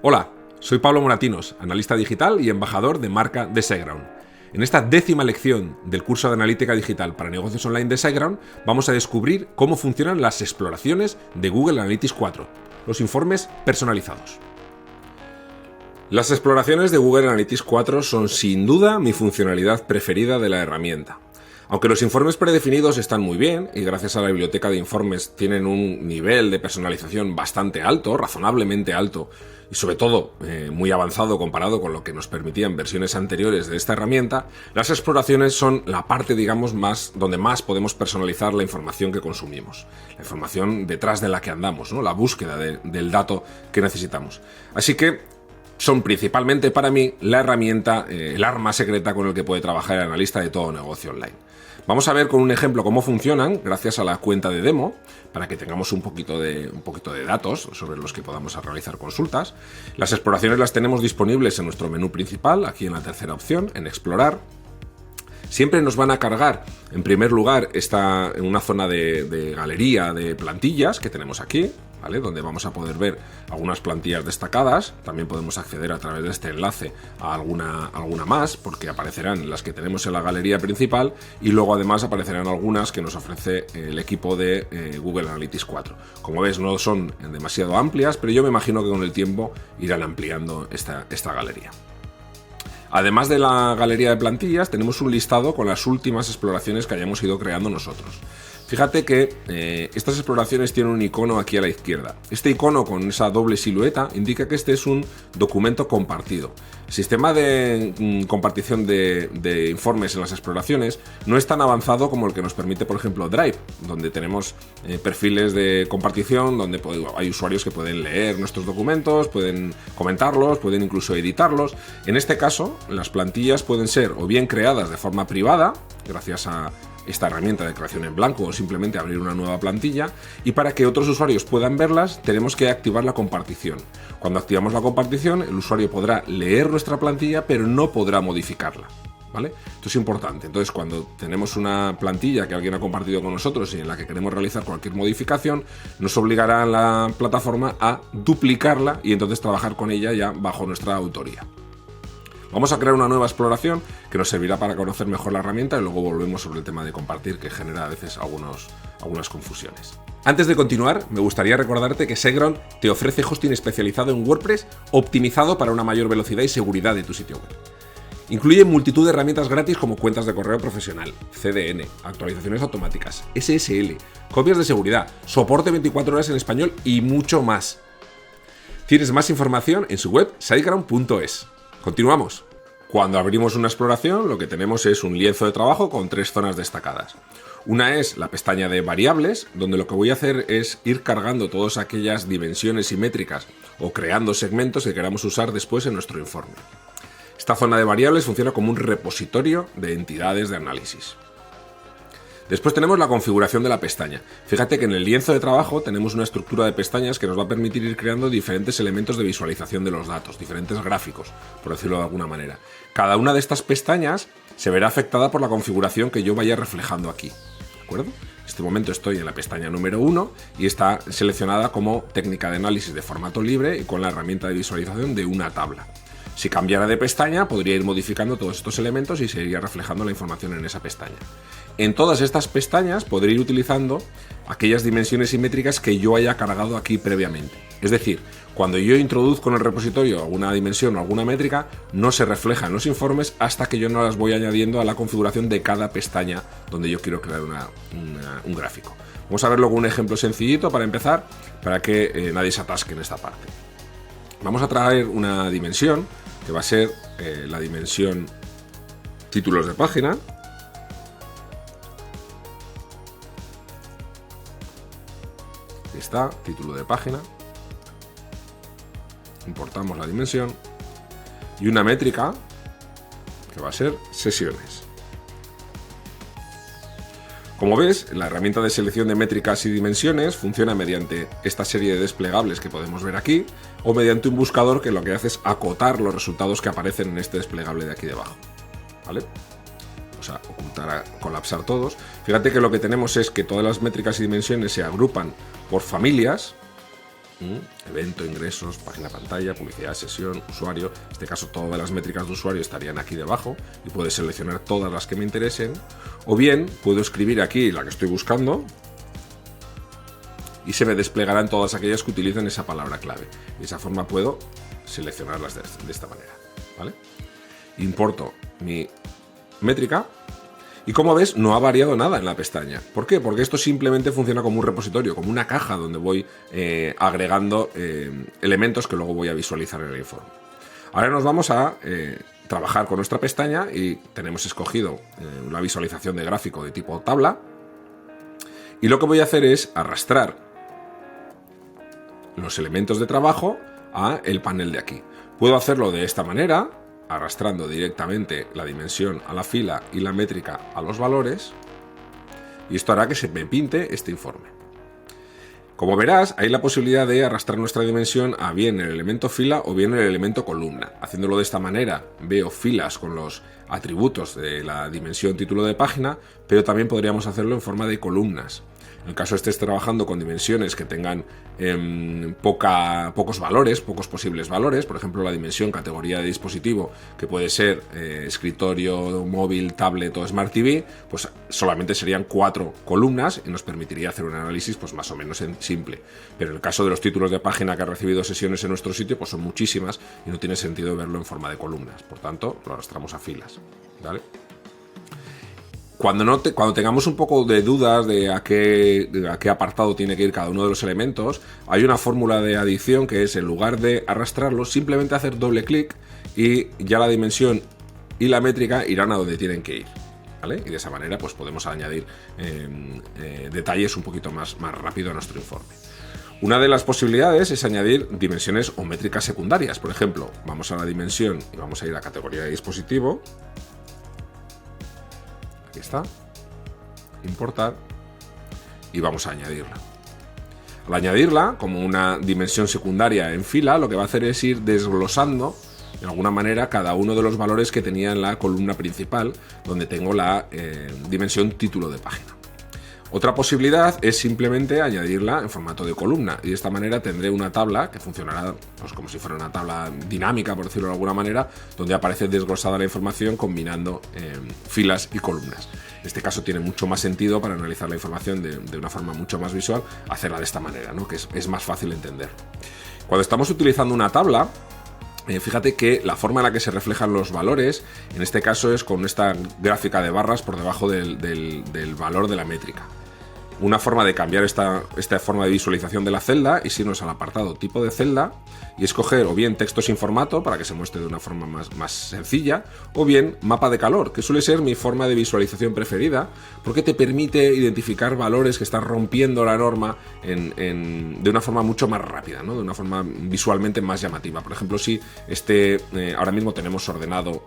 Hola, soy Pablo Moratinos, analista digital y embajador de marca de SiteGround. En esta 10ª lección del curso de analítica digital para negocios online de SiteGround vamos a descubrir cómo funcionan las exploraciones de Google Analytics 4, los informes personalizados. Las exploraciones de Google Analytics 4 son sin duda mi funcionalidad preferida de la herramienta. Aunque los informes predefinidos están muy bien y gracias a la biblioteca de informes tienen un nivel de personalización bastante alto, razonablemente alto y sobre todo muy avanzado comparado con lo que nos permitían versiones anteriores de esta herramienta, las exploraciones son la parte, digamos, donde más podemos personalizar la información que consumimos, la información detrás de la que andamos, ¿no? La búsqueda del dato que necesitamos. Así que son principalmente para mí la herramienta, el arma secreta con el que puede trabajar el analista de todo negocio online. Vamos a ver con un ejemplo cómo funcionan gracias a la cuenta de demo, para que tengamos un poquito de datos sobre los que podamos realizar consultas. Las exploraciones las tenemos disponibles en nuestro menú principal, aquí en la tercera opción, en Explorar. Siempre nos van a cargar, en primer lugar, en una zona de galería de plantillas que tenemos aquí, ¿vale? Donde vamos a poder ver algunas plantillas destacadas. También podemos acceder a través de este enlace a alguna más, porque aparecerán las que tenemos en la galería principal y luego además aparecerán algunas que nos ofrece el equipo de Google Analytics 4. Como ves, no son demasiado amplias, pero yo me imagino que con el tiempo irán ampliando esta galería. Además de la galería de plantillas, tenemos un listado con las últimas exploraciones que hayamos ido creando nosotros. Fíjate que estas exploraciones tienen un icono aquí a la izquierda. Este icono con esa doble silueta indica que este es un documento compartido. El sistema de compartición de informes en las exploraciones no es tan avanzado como el que nos permite, por ejemplo, Drive, donde tenemos perfiles de compartición, donde hay usuarios que pueden leer nuestros documentos, pueden comentarlos, pueden incluso editarlos. En este caso, las plantillas pueden ser o bien creadas de forma privada, gracias a esta herramienta de creación en blanco o simplemente abrir una nueva plantilla, y para que otros usuarios puedan verlas tenemos que activar la compartición. Cuando activamos la compartición, el usuario podrá leer nuestra plantilla pero no podrá modificarla, ¿vale? Esto es importante. Entonces, cuando tenemos una plantilla que alguien ha compartido con nosotros y en la que queremos realizar cualquier modificación, nos obligará la plataforma a duplicarla y entonces trabajar con ella ya bajo nuestra autoría. Vamos a crear una nueva exploración que nos servirá para conocer mejor la herramienta y luego volvemos sobre el tema de compartir, que genera a veces algunas confusiones. Antes de continuar, me gustaría recordarte que SiteGround te ofrece hosting especializado en WordPress optimizado para una mayor velocidad y seguridad de tu sitio web. Incluye multitud de herramientas gratis como cuentas de correo profesional, CDN, actualizaciones automáticas, SSL, copias de seguridad, soporte 24 horas en español y mucho más. Tienes más información en su web siteground.es. Continuamos. Cuando abrimos una exploración, lo que tenemos es un lienzo de trabajo con 3 zonas destacadas. Una es la pestaña de variables, donde lo que voy a hacer es ir cargando todas aquellas dimensiones y métricas o creando segmentos que queramos usar después en nuestro informe. Esta zona de variables funciona como un repositorio de entidades de análisis. Después tenemos la configuración de la pestaña. Fíjate que en el lienzo de trabajo tenemos una estructura de pestañas que nos va a permitir ir creando diferentes elementos de visualización de los datos, diferentes gráficos, por decirlo de alguna manera. Cada una de estas pestañas se verá afectada por la configuración que yo vaya reflejando aquí, ¿de acuerdo? En este momento estoy en la pestaña número 1 y está seleccionada como técnica de análisis de formato libre y con la herramienta de visualización de una tabla. Si cambiara de pestaña, podría ir modificando todos estos elementos y se iría reflejando la información en esa pestaña. En todas estas pestañas podré ir utilizando aquellas dimensiones y métricas que yo haya cargado aquí previamente. Es decir, cuando yo introduzco en el repositorio alguna dimensión o alguna métrica, no se refleja en los informes hasta que yo no las voy añadiendo a la configuración de cada pestaña donde yo quiero crear un gráfico. Vamos a verlo con un ejemplo sencillito para empezar, para que nadie se atasque en esta parte. Vamos a traer una dimensión que va a ser la dimensión títulos de página. Aquí está, título de página. Importamos la dimensión y una métrica que va a ser sesiones. Como ves, la herramienta de selección de métricas y dimensiones funciona mediante esta serie de desplegables que podemos ver aquí o mediante un buscador que lo que hace es acotar los resultados que aparecen en este desplegable de aquí debajo, ¿vale? Vamos a ocultar, colapsar todos. Fíjate que lo que tenemos es que todas las métricas y dimensiones se agrupan por familias Evento, ingresos, página pantalla, publicidad, sesión, usuario. En este caso todas las métricas de usuario estarían aquí debajo y puedo seleccionar todas las que me interesen. O bien puedo escribir aquí la que estoy buscando y se me desplegarán todas aquellas que utilicen esa palabra clave. De esa forma puedo seleccionarlas de esta manera, ¿vale? Importo mi métrica y, como ves, no ha variado nada en la pestaña. ¿Por qué? Porque esto simplemente funciona como un repositorio, como una caja donde voy agregando elementos que luego voy a visualizar en el informe. Ahora nos vamos a trabajar con nuestra pestaña y tenemos escogido una visualización de gráfico de tipo tabla. Y lo que voy a hacer es arrastrar los elementos de trabajo a el panel de aquí. Puedo hacerlo de esta manera, arrastrando directamente la dimensión a la fila y la métrica a los valores, y esto hará que se me pinte este informe. Como verás, hay la posibilidad de arrastrar nuestra dimensión a bien el elemento fila o bien el elemento columna. Haciéndolo de esta manera, veo filas con los atributos de la dimensión título de página, pero también podríamos hacerlo en forma de columnas. En el caso estés trabajando con dimensiones que tengan pocos valores, pocos posibles valores, por ejemplo la dimensión categoría de dispositivo, que puede ser escritorio, móvil, tablet o Smart TV, pues solamente serían 4 columnas y nos permitiría hacer un análisis pues más o menos simple. Pero en el caso de los títulos de página que han recibido sesiones en nuestro sitio, pues son muchísimas y no tiene sentido verlo en forma de columnas. Por tanto, lo arrastramos a filas, ¿vale? Cuando tengamos un poco de dudas de a qué apartado tiene que ir cada uno de los elementos, hay una fórmula de adición que es, en lugar de arrastrarlos, simplemente hacer doble clic y ya la dimensión y la métrica irán a donde tienen que ir, ¿vale? Y de esa manera pues podemos añadir detalles un poquito más rápido a nuestro informe. Una de las posibilidades es añadir dimensiones o métricas secundarias. Por ejemplo, vamos a la dimensión y vamos a ir a categoría de dispositivo. Aquí está, importar, y vamos a añadirla. Al añadirla como una dimensión secundaria en fila, lo que va a hacer es ir desglosando de alguna manera cada uno de los valores que tenía en la columna principal, donde tengo la dimensión título de página. Otra posibilidad es simplemente añadirla en formato de columna, y de esta manera tendré una tabla que funcionará pues como si fuera una tabla dinámica, por decirlo de alguna manera, donde aparece desglosada la información combinando filas y columnas. En este caso tiene mucho más sentido, para analizar la información de una forma mucho más visual, hacerla de esta manera, ¿no? Que es más fácil entender. Cuando estamos utilizando una tabla, fíjate que la forma en la que se reflejan los valores, en este caso es con esta gráfica de barras por debajo del valor de la métrica. Una forma de cambiar esta forma de visualización de la celda es irnos al apartado tipo de celda y escoger o bien texto sin formato para que se muestre de una forma más sencilla, o bien mapa de calor, que suele ser mi forma de visualización preferida porque te permite identificar valores que están rompiendo la norma de una forma mucho más rápida, ¿no? De una forma visualmente más llamativa. Por ejemplo, si ahora mismo tenemos ordenado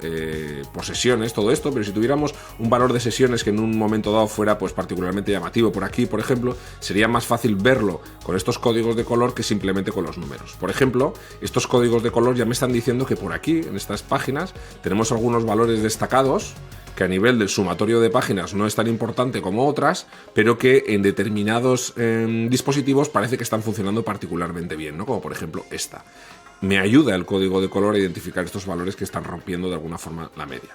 por sesiones todo esto, pero si tuviéramos un valor de sesiones que en un momento dado fuera pues particularmente llamativo por aquí, por ejemplo, sería más fácil verlo con estos códigos de color que simplemente con los números. Por ejemplo, estos códigos de color ya me están diciendo que por aquí, en estas páginas, tenemos algunos valores destacados que a nivel del sumatorio de páginas no es tan importante como otras, pero que en determinados dispositivos parece que están funcionando particularmente bien, ¿no? Como por ejemplo esta. Me ayuda el código de color a identificar estos valores que están rompiendo de alguna forma la media.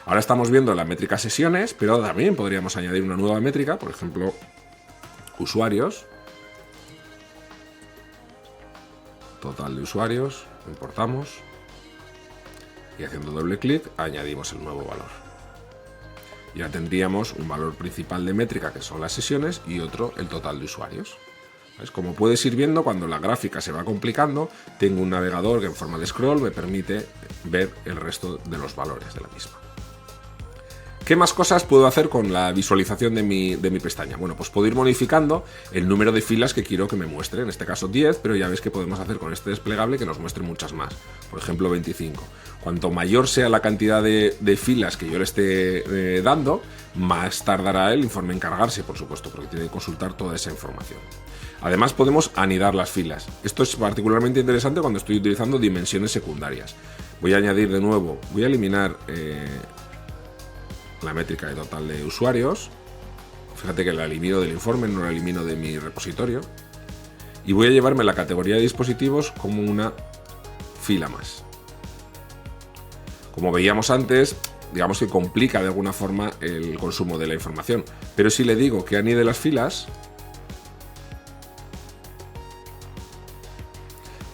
Ahora estamos viendo la métrica sesiones, pero también podríamos añadir una nueva métrica, por ejemplo, usuarios. Total de usuarios, importamos y haciendo doble clic añadimos el nuevo valor. Ya tendríamos un valor principal de métrica, que son las sesiones, y otro, el total de usuarios. ¿Ves? Como puedes ir viendo, cuando la gráfica se va complicando, tengo un navegador que en forma de scroll me permite ver el resto de los valores de la misma. ¿Qué más cosas puedo hacer con la visualización de mi pestaña? Bueno, pues puedo ir modificando el número de filas que quiero que me muestre, en este caso 10, pero ya ves que podemos hacer con este desplegable que nos muestre muchas más, por ejemplo 25. Cuanto mayor sea la cantidad de filas que yo le esté dando, más tardará el informe en cargarse, por supuesto, porque tiene que consultar toda esa información. Además podemos anidar las filas. Esto es particularmente interesante cuando estoy utilizando dimensiones secundarias. Voy a añadir de nuevo, voy a eliminar la métrica de total de usuarios. Fíjate que la elimino del informe, no la elimino de mi repositorio. y voy a llevarme la categoría de dispositivos como una fila más. Como veíamos antes, digamos que complica de alguna forma el consumo de la información, pero si le digo que anide las filas,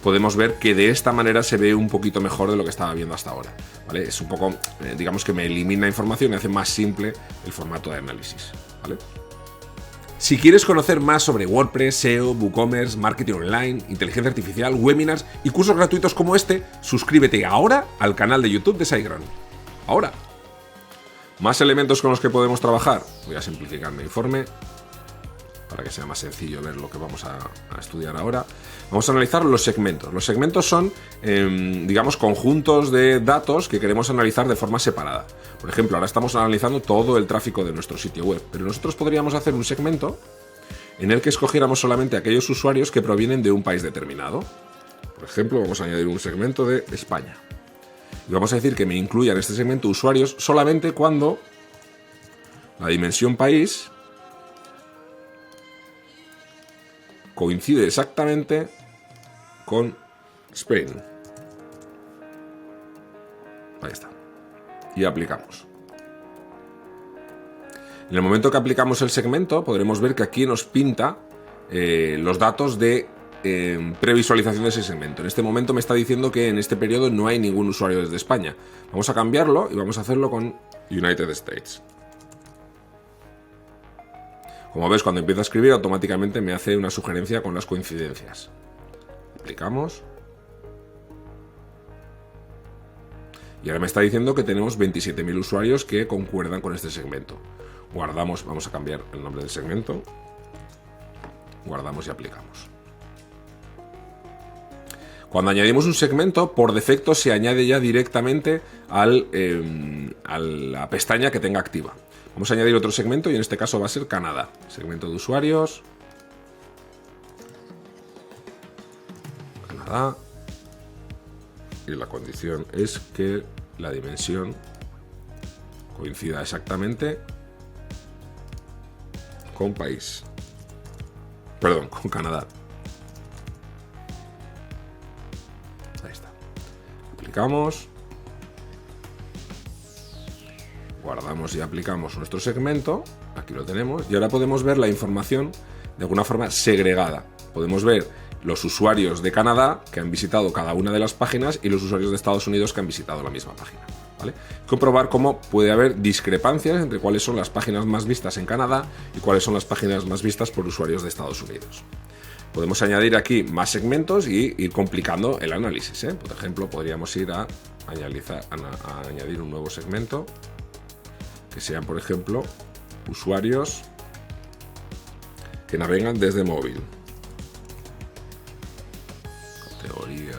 podemos ver que de esta manera se ve un poquito mejor de lo que estaba viendo hasta ahora, ¿vale? Es un poco, digamos que me elimina información y hace más simple el formato de análisis, ¿vale? Si quieres conocer más sobre WordPress, SEO, WooCommerce, marketing online, inteligencia artificial, webinars y cursos gratuitos como este, suscríbete ahora al canal de YouTube de SiteGround. Ahora. Más elementos con los que podemos trabajar. Voy a simplificar mi informe para que sea más sencillo ver lo que vamos a estudiar ahora. Vamos a analizar los segmentos. Los segmentos son, digamos, conjuntos de datos que queremos analizar de forma separada. Por ejemplo, ahora estamos analizando todo el tráfico de nuestro sitio web, pero nosotros podríamos hacer un segmento en el que escogiéramos solamente aquellos usuarios que provienen de un país determinado. Por ejemplo, vamos a añadir un segmento de España. Y vamos a decir que me incluya en este segmento usuarios solamente cuando la dimensión país coincide exactamente con Spain. Ahí está. Y aplicamos. En el momento que aplicamos el segmento, podremos ver que aquí nos pinta los datos de previsualización de ese segmento. En este momento me está diciendo que en este periodo no hay ningún usuario desde España. Vamos a cambiarlo y vamos a hacerlo con United States. Como ves, cuando empiezo a escribir, automáticamente me hace una sugerencia con las coincidencias. Aplicamos. Y ahora me está diciendo que tenemos 27.000 usuarios que concuerdan con este segmento. Guardamos, vamos a cambiar el nombre del segmento. Guardamos y aplicamos. Cuando añadimos un segmento, por defecto se añade ya directamente a la pestaña que tenga activa. Vamos a añadir otro segmento y en este caso va a ser Canadá. Segmento de usuarios. Canadá. Y la condición es que la dimensión coincida exactamente con país. Perdón, con Canadá. Ahí está. Aplicamos. Guardamos y aplicamos nuestro segmento. Aquí lo tenemos. Y ahora podemos ver la información de alguna forma segregada. Podemos ver los usuarios de Canadá que han visitado cada una de las páginas y los usuarios de Estados Unidos que han visitado la misma página, ¿vale? Comprobar cómo puede haber discrepancias entre cuáles son las páginas más vistas en Canadá y cuáles son las páginas más vistas por usuarios de Estados Unidos. Podemos añadir aquí más segmentos y ir complicando el análisis, ¿eh? Por ejemplo, podríamos ir a añadir un nuevo segmento que sean, por ejemplo, usuarios que navegan desde móvil. Categoría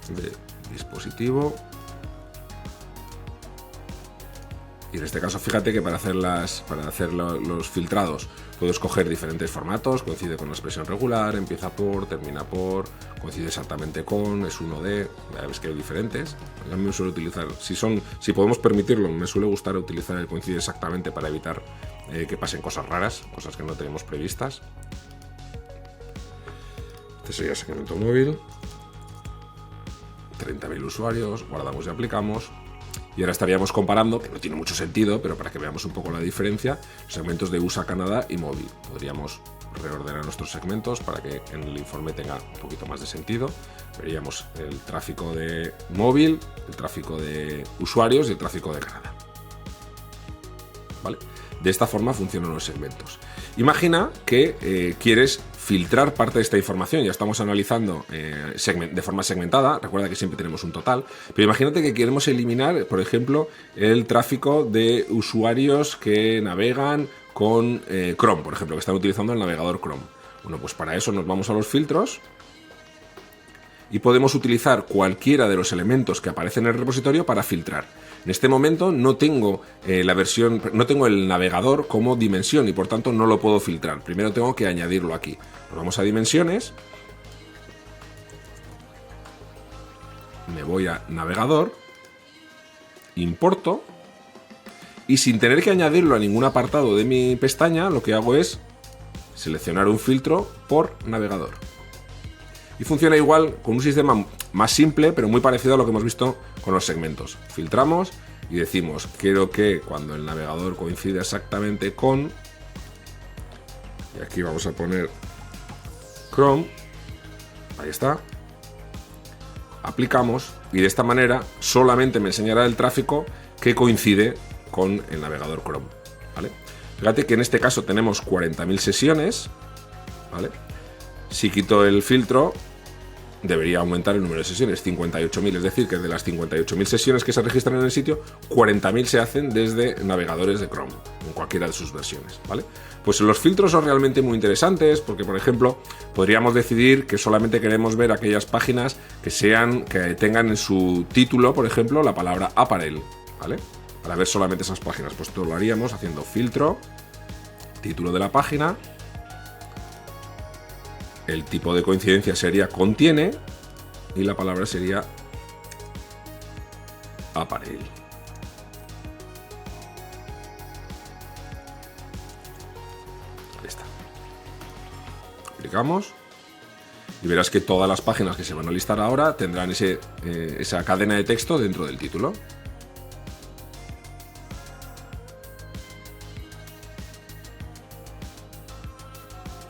de dispositivo. Y en este caso, fíjate que para hacer los filtrados puedo escoger diferentes formatos. Coincide con la expresión regular, empieza por, termina por, coincide exactamente con, es 1D. Ya ves que hay diferentes. A mí me suele utilizar, si podemos permitirlo, me suele gustar utilizar el coincide exactamente para evitar que pasen cosas raras, cosas que no tenemos previstas. Este sería el segmento móvil. 30.000 usuarios, guardamos y aplicamos. Y ahora estaríamos comparando, que no tiene mucho sentido, pero para que veamos un poco la diferencia, los segmentos de USA, Canadá y móvil. Podríamos reordenar nuestros segmentos para que en el informe tenga un poquito más de sentido. Veríamos el tráfico de móvil, el tráfico de usuarios y el tráfico de Canadá. ¿Vale? De esta forma funcionan los segmentos. Imagina que quieres filtrar parte de esta información. Ya estamos analizando de forma segmentada. Recuerda que siempre tenemos un total. Pero imagínate que queremos eliminar, por ejemplo, el tráfico de usuarios que navegan con Chrome, por ejemplo, que están utilizando el navegador Chrome. Bueno, pues para eso nos vamos a los filtros y podemos utilizar cualquiera de los elementos que aparecen en el repositorio para filtrar. En este momento no tengo no tengo el navegador como dimensión y por tanto no lo puedo filtrar. Primero tengo que añadirlo aquí. Nos vamos a dimensiones. Me voy a navegador. Importo. Y sin tener que añadirlo a ningún apartado de mi pestaña, lo que hago es seleccionar un filtro por navegador. Y funciona igual con un sistema más simple, pero muy parecido a lo que hemos visto con los segmentos. Filtramos y decimos, quiero que cuando el navegador coincida exactamente con... Y aquí vamos a poner Chrome. Ahí está. Aplicamos y de esta manera solamente me enseñará el tráfico que coincide con el navegador Chrome, ¿vale? Fíjate que en este caso tenemos 40.000 sesiones, ¿vale? Si quito el filtro, debería aumentar el número de sesiones, 58.000, es decir, que de las 58.000 sesiones que se registran en el sitio, 40.000 se hacen desde navegadores de Chrome, en cualquiera de sus versiones, ¿vale? Pues los filtros son realmente muy interesantes porque, por ejemplo, podríamos decidir que solamente queremos ver aquellas páginas que tengan en su título, por ejemplo, la palabra apparel, ¿vale? Para ver solamente esas páginas, pues esto lo haríamos haciendo filtro, título de la página, el tipo de coincidencia sería contiene y la palabra sería apparel. Ahí está. Clicamos y verás que todas las páginas que se van a listar ahora tendrán esa cadena de texto dentro del título.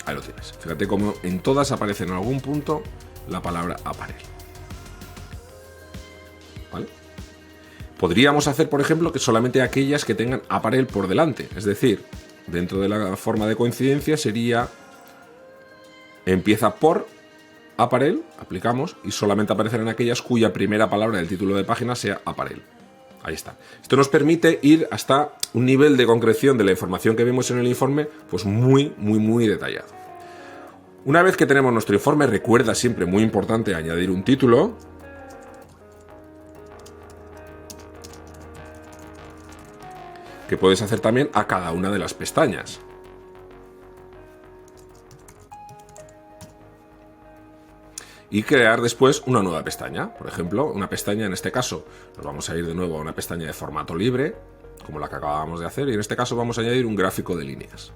Ahí lo tienes. Fíjate cómo en todas aparece en algún punto la palabra apparel. ¿Vale? Podríamos hacer, por ejemplo, que solamente aquellas que tengan apparel por delante. Es decir, dentro de la forma de coincidencia sería empieza por apparel, aplicamos, y solamente aparecerán aquellas cuya primera palabra del título de página sea apparel. Ahí está. Esto nos permite ir hasta un nivel de concreción de la información que vemos en el informe, pues muy detallado. Una vez que tenemos nuestro informe, recuerda siempre, muy importante, añadir un título. Que puedes hacer también a cada una de las pestañas. Y crear después una nueva pestaña. Por ejemplo, una pestaña, en este caso, nos vamos a ir de nuevo a una pestaña de formato libre, como la que acabábamos de hacer, y en este caso vamos a añadir un gráfico de líneas.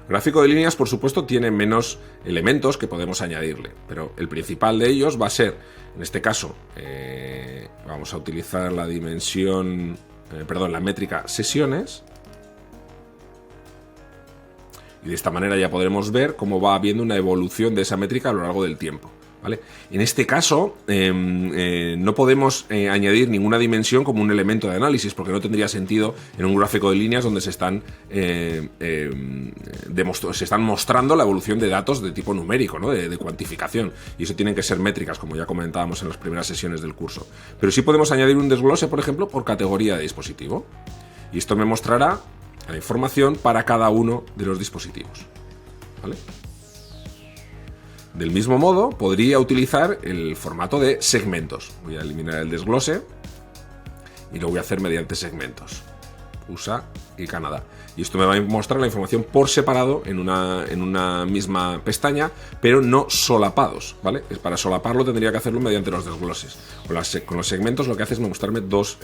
El gráfico de líneas, por supuesto, tiene menos elementos que podemos añadirle, pero el principal de ellos va a ser, en este caso, vamos a utilizar la dimensión, la métrica sesiones, y de esta manera ya podremos ver cómo va habiendo una evolución de esa métrica a lo largo del tiempo. ¿Vale? En este caso no podemos añadir ninguna dimensión como un elemento de análisis porque no tendría sentido en un gráfico de líneas donde se están mostrando la evolución de datos de tipo numérico, ¿no? de cuantificación, y eso tienen que ser métricas, como ya comentábamos en las primeras sesiones del curso. Pero sí podemos añadir un desglose, por ejemplo, por categoría de dispositivo, y esto me mostrará la información para cada uno de los dispositivos. ¿Vale? Del mismo modo, podría utilizar el formato de segmentos. Voy a eliminar el desglose y lo voy a hacer mediante segmentos. USA y Canadá. Y esto me va a mostrar la información por separado en una misma pestaña, pero no solapados, ¿vale? Para solaparlo tendría que hacerlo mediante los desgloses. Con los segmentos lo que hace es mostrarme dos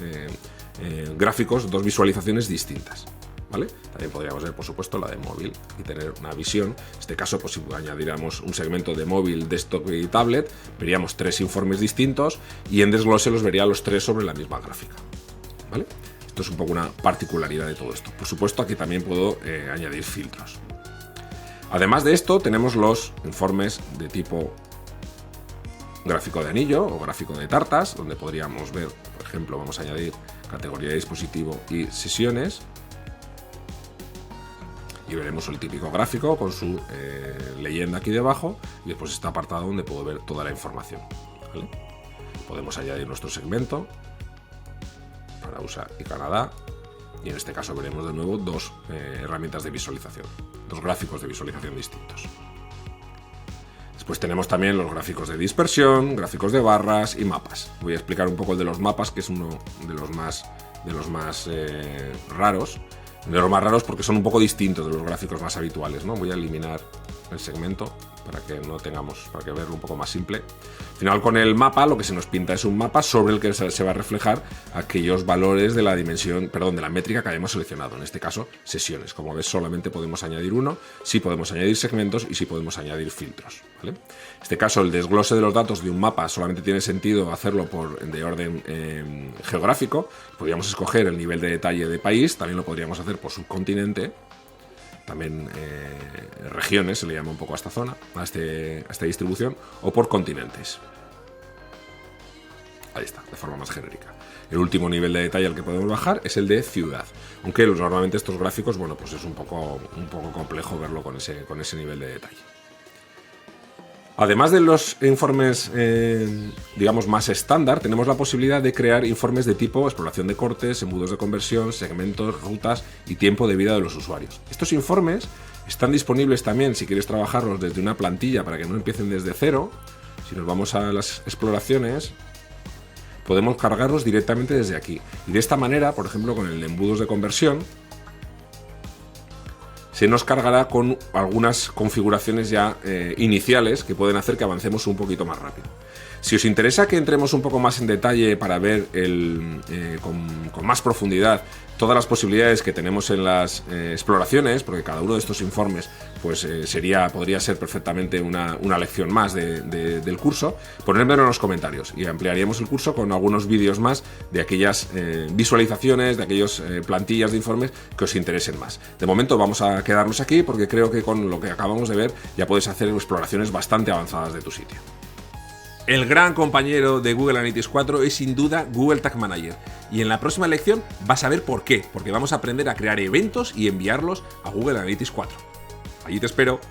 gráficos, dos visualizaciones distintas. ¿Vale? También podríamos ver, por supuesto, la de móvil y tener una visión. En este caso, pues si añadiéramos un segmento de móvil, desktop y tablet, veríamos 3 informes distintos y en desglose los vería los 3 sobre la misma gráfica. ¿Vale? Esto es un poco una particularidad de todo esto. Por supuesto, aquí también puedo añadir filtros. Además de esto, tenemos los informes de tipo gráfico de anillo o gráfico de tartas, donde podríamos ver, por ejemplo, vamos a añadir categoría de dispositivo y sesiones. Y veremos el típico gráfico con su leyenda aquí debajo y después este apartado donde puedo ver toda la información. ¿Vale? Podemos añadir nuestro segmento para USA y Canadá y en este caso veremos de nuevo dos herramientas de visualización, dos gráficos de visualización distintos. Después tenemos también los gráficos de dispersión, gráficos de barras y mapas. Voy a explicar un poco el de los mapas, que es uno de los más raros. De los más raros porque son un poco distintos de los gráficos más habituales, ¿no? Voy a eliminar el segmento para que verlo un poco más simple. Al final, con el mapa lo que se nos pinta es un mapa sobre el que se va a reflejar aquellos valores de la dimensión, de la métrica que hayamos seleccionado, en este caso sesiones. Como ves, solamente podemos añadir uno, sí podemos añadir segmentos y sí podemos añadir filtros, ¿vale? En este caso, el desglose de los datos de un mapa solamente tiene sentido hacerlo de orden geográfico. Podríamos escoger el nivel de detalle de país, también lo podríamos hacer por subcontinente. También regiones, se le llama un poco a esta zona, a esta distribución, o por continentes. Ahí está, de forma más genérica. El último nivel de detalle al que podemos bajar es el de ciudad, aunque normalmente estos gráficos, pues es un poco complejo verlo con ese nivel de detalle. Además de los informes, digamos, más estándar, tenemos la posibilidad de crear informes de tipo exploración de cortes, embudos de conversión, segmentos, rutas y tiempo de vida de los usuarios. Estos informes están disponibles también si quieres trabajarlos desde una plantilla para que no empiecen desde cero. Si nos vamos a las exploraciones, podemos cargarlos directamente desde aquí. Y de esta manera, por ejemplo, con el de embudos de conversión, se nos cargará con algunas configuraciones ya iniciales que pueden hacer que avancemos un poquito más rápido. Si os interesa que entremos un poco más en detalle para ver con más profundidad todas las posibilidades que tenemos en las exploraciones, porque cada uno de estos informes pues podría ser perfectamente una lección más del curso, ponedmelo en los comentarios y ampliaríamos el curso con algunos vídeos más de aquellas visualizaciones, de aquellas plantillas de informes que os interesen más. De momento vamos a quedarnos aquí porque creo que con lo que acabamos de ver ya puedes hacer exploraciones bastante avanzadas de tu sitio. El gran compañero de Google Analytics 4 es sin duda Google Tag Manager, y en la próxima lección vas a ver por qué, porque vamos a aprender a crear eventos y enviarlos a Google Analytics 4. Allí te espero.